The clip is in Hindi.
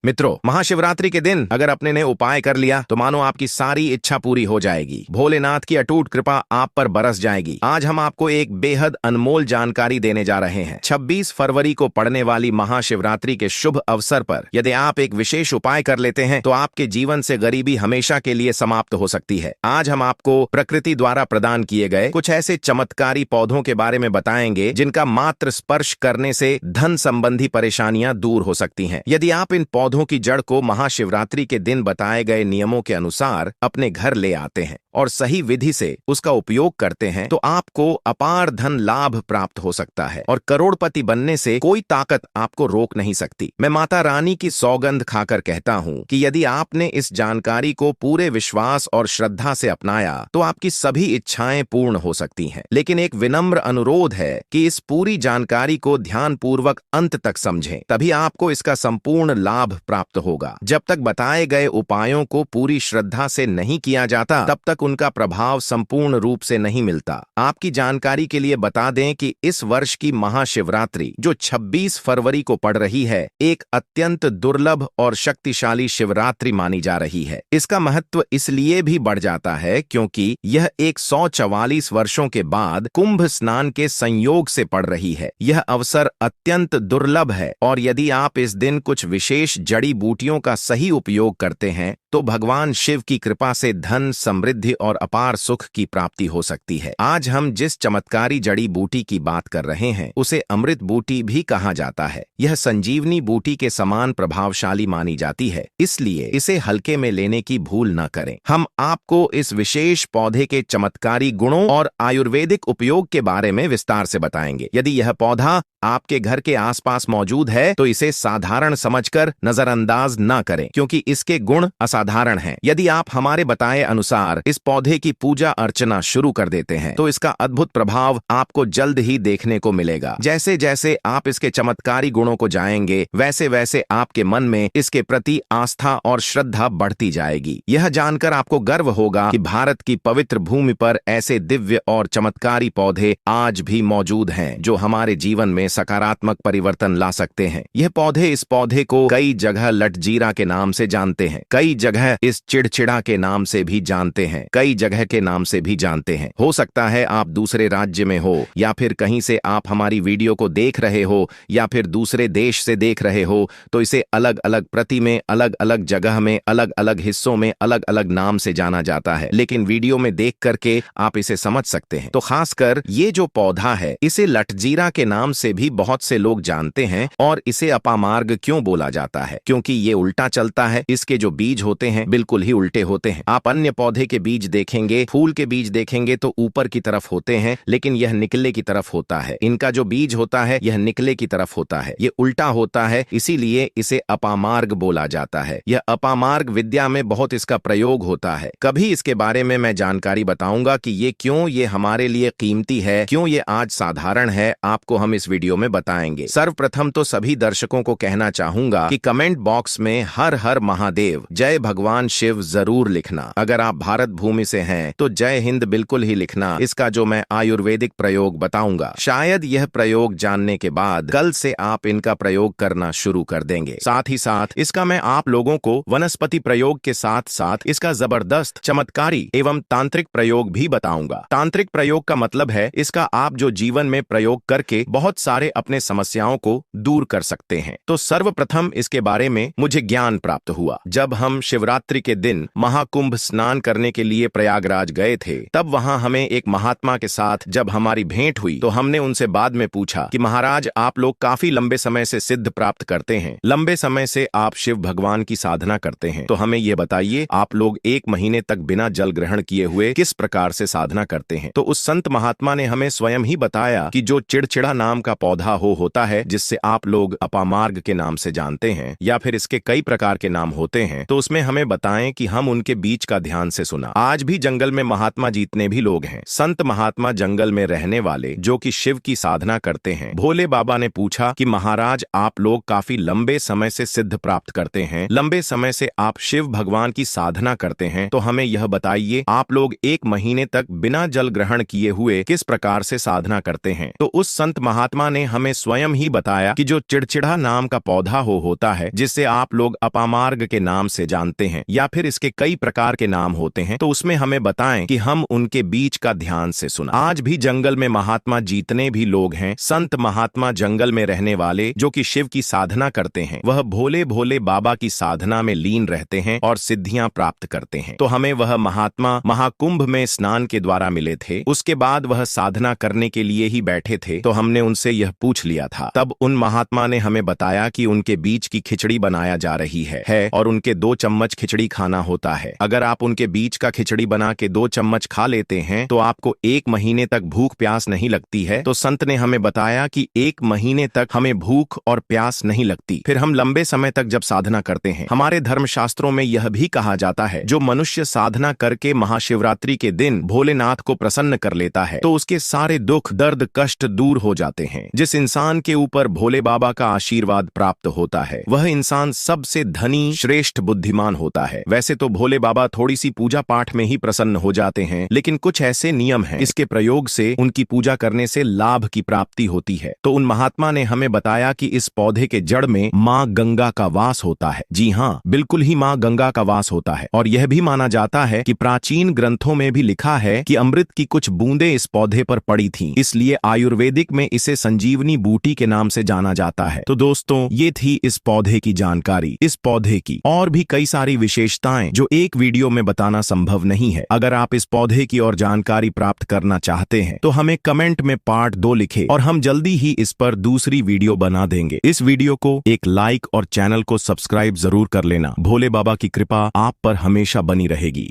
मित्रों, महाशिवरात्रि के दिन अगर अपने ने उपाय कर लिया तो मानो आपकी सारी इच्छा पूरी हो जाएगी। भोलेनाथ की अटूट कृपा आप पर बरस जाएगी। आज हम आपको एक बेहद अनमोल जानकारी देने जा रहे हैं। 26 फरवरी को पड़ने वाली महाशिवरात्रि के शुभ अवसर पर यदि आप एक विशेष उपाय कर लेते हैं तो आपके जीवन से गरीबी हमेशा के लिए समाप्त हो सकती है। आज हम आपको प्रकृति द्वारा प्रदान किए गए कुछ ऐसे चमत्कारी पौधों के बारे में बताएंगे जिनका मात्र स्पर्श करने से धन संबंधी परेशानियां दूर हो सकती हैं। यदि आप इन पौधों की जड़ को महाशिवरात्रि के दिन बताए गए नियमों के अनुसार अपने घर ले आते हैं और सही विधि से उसका उपयोग करते हैं तो आपको अपार धन लाभ प्राप्त हो सकता है और करोड़पति बनने से कोई ताकत आपको रोक नहीं सकती। मैं माता रानी की सौगंध खाकर कहता हूं कि यदि आपने इस जानकारी को पूरे विश्वास और श्रद्धा से अपनाया तो आपकी सभी इच्छाएं पूर्ण हो सकती हैं। लेकिन एक विनम्र अनुरोध है कि इस पूरी जानकारी को ध्यानपूर्वक अंत तक समझें, तभी आपको इसका संपूर्ण लाभ प्राप्त होगा। जब तक बताए गए उपायों को पूरी श्रद्धा से नहीं किया जाता तब तक उनका प्रभाव संपूर्ण रूप से नहीं मिलता। आपकी जानकारी के लिए बता दें कि इस वर्ष की महाशिवरात्रि जो 26 फरवरी को पड़ रही है, एक अत्यंत दुर्लभ और शक्तिशाली शिवरात्रि मानी जा रही है। इसका महत्व इसलिए भी बढ़ जाता है क्योंकि यह 144 वर्षों के बाद कुंभ स्नान के संयोग से पड़ रही है। यह अवसर अत्यंत दुर्लभ है और यदि आप इस दिन कुछ विशेष जड़ी बूटियों का सही उपयोग करते हैं तो भगवान शिव की कृपा से धन, समृद्धि और अपार सुख की प्राप्ति हो सकती है। आज हम जिस चमत्कारी जड़ी बूटी की बात कर रहे हैं उसे अमृत बूटी भी कहा जाता है। यह संजीवनी बूटी के समान प्रभावशाली मानी जाती है, इसलिए इसे हल्के में लेने की भूल न करें। हम आपको इस विशेष पौधे के चमत्कारी गुणों और आयुर्वेदिक उपयोग के बारे में विस्तार से बताएंगे। यदि यह पौधा आपके घर के आसपास मौजूद है तो इसे साधारण समझकर नजरअंदाज न करें क्योंकि इसके गुण असाधारण हैं। यदि आप हमारे बताए अनुसार इस पौधे की पूजा अर्चना शुरू कर देते हैं तो इसका अद्भुत प्रभाव आपको जल्द ही देखने को मिलेगा। जैसे जैसे आप इसके चमत्कारी गुणों को जानेंगे वैसे वैसे आपके मन में इसके प्रति आस्था और श्रद्धा बढ़ती जाएगी। यह जानकर आपको गर्व होगा कि भारत की पवित्र भूमि पर ऐसे दिव्य और चमत्कारी पौधे आज भी मौजूद हैं जो हमारे जीवन में सकारात्मक परिवर्तन ला सकते हैं। यह पौधे इस पौधे को कई जगह लटजीरा के नाम से जानते हैं, कई जगह इस चिड़चिड़ा के नाम से भी जानते हैं, कई जगह के नाम से भी जानते हैं। हो सकता है आप दूसरे राज्य में हो या फिर कहीं से आप हमारी वीडियो को देख रहे हो या फिर दूसरे देश से देख रहे हो तो इसे अलग अलग प्रति में, अलग अलग जगह में, अलग अलग हिस्सों में अलग अलग नाम से जाना जाता है, लेकिन वीडियो में देख करके आप इसे समझ सकते हैं। तो खासकर ये जो पौधा है इसे लटजीरा के नाम से भी बहुत से लोग जानते हैं। और इसे अपामार्ग क्यों बोला जाता है? क्योंकि ये उल्टा चलता है। इसके जो बीज होते हैं बिल्कुल ही उल्टे होते हैं। आप अन्य पौधे के बीज देखेंगे, फूल के बीज देखेंगे तो ऊपर की तरफ होते हैं, लेकिन यह निकले की तरफ होता है। इनका जो बीज होता है यह निकले की तरफ होता है, ये उल्टा होता है, इसीलिए इसे अपामार्ग बोला जाता है। यह अपामार्ग विद्या में बहुत इसका प्रयोग होता है। कभी इसके बारे में मैं जानकारी बताऊंगा कि ये क्यों ये हमारे लिए कीमती है, क्यों ये आज साधारण है, आपको हम इस वीडियो में बताएंगे। सर्वप्रथम तो सभी दर्शकों को कहना चाहूंगा कि कमेंट बॉक्स में हर हर महादेव, जय भगवान शिव जरूर लिखना। अगर आप भारत भूमि से हैं तो जय हिंद बिल्कुल ही लिखना। इसका जो मैं आयुर्वेदिक प्रयोग बताऊंगा शायद यह प्रयोग जानने के बाद कल से आप इनका प्रयोग करना शुरू कर देंगे। साथ ही साथ इसका मैं आप लोगों को वनस्पति प्रयोग के साथ साथ इसका जबरदस्त चमत्कारी एवं तांत्रिक प्रयोग भी बताऊंगा। तांत्रिक प्रयोग का मतलब है इसका आप जो जीवन में प्रयोग करके बहुत सारे अपने समस्याओं को दूर कर सकते हैं। तो सर्वप्रथम इसके बारे में मुझे ज्ञान प्राप्त हुआ जब हम शिवरात्रि के दिन महाकुंभ स्नान करने के लिए प्रयागराज गए थे। तब वहां हमें एक महात्मा के साथ जब हमारी भेंट हुई तो हमने उनसे बाद में पूछा कि महाराज, आप लोग काफी लंबे समय से सिद्ध प्राप्त करते हैं, लंबे समय से आप शिव भगवान की साधना करते हैं, तो हमें ये बताइए आप लोग 1 महीने तक बिना जल ग्रहण किए हुए किस प्रकार से साधना करते हैं। तो उस संत महात्मा ने हमें स्वयं ही बताया कि जो चिड़चिड़ा नाम का पौधा होता है जिससे आप लोग अपामार्ग के नाम से जानते हैं या फिर इसके कई प्रकार के नाम होते हैं, तो उसमें हमें बताएं कि हम उनके बीच का ध्यान से सुना। आज भी जंगल में महात्मा जितने भी लोग हैं, संत महात्मा जंगल में रहने वाले जो कि शिव की साधना करते हैं। भोले बाबा ने पूछा कि महाराज, आप लोग काफी लंबे समय से सिद्ध प्राप्त करते हैं, लंबे समय से आप शिव भगवान की साधना करते हैं, तो हमें यह बताइए आप लोग 1 महीने तक बिना जल ग्रहण किए हुए किस प्रकार से साधना करते हैं। तो उस संत महात्मा ने हमें स्वयं ही बताया कि जो चिड़चिड़ा नाम का पौधा होता है, जिसे आप लोग अपामार्ग के नाम से जानते हैं या फिर इसके कई प्रकार के नाम होते हैं, तो उसमें हमें बताएं कि हम उनके बीच का ध्यान से सुना। आज भी जंगल में महात्मा जितने भी लोग हैं, संत महात्मा जंगल में रहने वाले जो कि शिव की साधना करते हैं, वह भोले भोले बाबा की साधना में लीन रहते हैं और सिद्धियां प्राप्त करते हैं। तो हमें वह महात्मा महाकुंभ में स्नान के द्वारा मिले थे। उसके बाद वह साधना करने के लिए ही बैठे थे, तो हमने उनसे यह पूछ लिया था। तब उन महात्मा ने हमें बताया कि उनके बीच की खिचड़ी बनाया जा रही है और उनके 2 चम्मच खिचड़ी खाना होता है। अगर आप उनके बीच का खिचड़ी बना के 2 चम्मच खा लेते हैं तो आपको 1 महीने तक भूख प्यास नहीं लगती है। तो संत ने हमें बताया कि 1 महीने तक हमें भूख और प्यास नहीं लगती। फिर हम लंबे समय तक जब साधना करते हैं, हमारे धर्मशास्त्रों में यह भी कहा जाता है, जो मनुष्य साधना करके महाशिवरात्रि के दिन भोलेनाथ को प्रसन्न कर लेता है तो उसके सारे दुख दर्द कष्ट दूर हो जाते हैं। जिस इंसान के ऊपर भोले बाबा का आशीर्वाद प्राप्त होता है, वह इंसान सबसे धनी श्रेष्ठ बुद्धिमान होता है। वैसे तो भोले बाबा थोड़ी सी पूजा पाठ में ही प्रसन्न हो जाते हैं, लेकिन कुछ ऐसे नियम हैं, इसके प्रयोग से उनकी पूजा करने से लाभ की प्राप्ति होती है। तो उन महात्मा ने हमें बताया कि इस पौधे के जड़ में माँ गंगा का वास होता है। जी हाँ, बिल्कुल ही माँ गंगा का वास होता है। और यह भी माना जाता है कि प्राचीन ग्रंथों में भी लिखा है कि अमृत की कुछ बूंदें इस पौधे पर पड़ी थीं, इसलिए आयुर्वेदिक में इसे संजीवनी बूटी के नाम से जाना जाता है। तो दोस्तों, ये थी इस पौधे की जानकारी। इस पौधे की और भी कई सारी विशेषताएं जो एक वीडियो में बताना संभव नहीं है। अगर आप इस पौधे की और जानकारी प्राप्त करना चाहते हैं तो हमें कमेंट में पार्ट 2 लिखें और हम जल्दी ही इस पर दूसरी वीडियो बना देंगे। इस वीडियो को एक लाइक और चैनल को सब्सक्राइब जरूर कर लेना। भोले बाबा की कृपा आप पर हमेशा बनी रहेगी।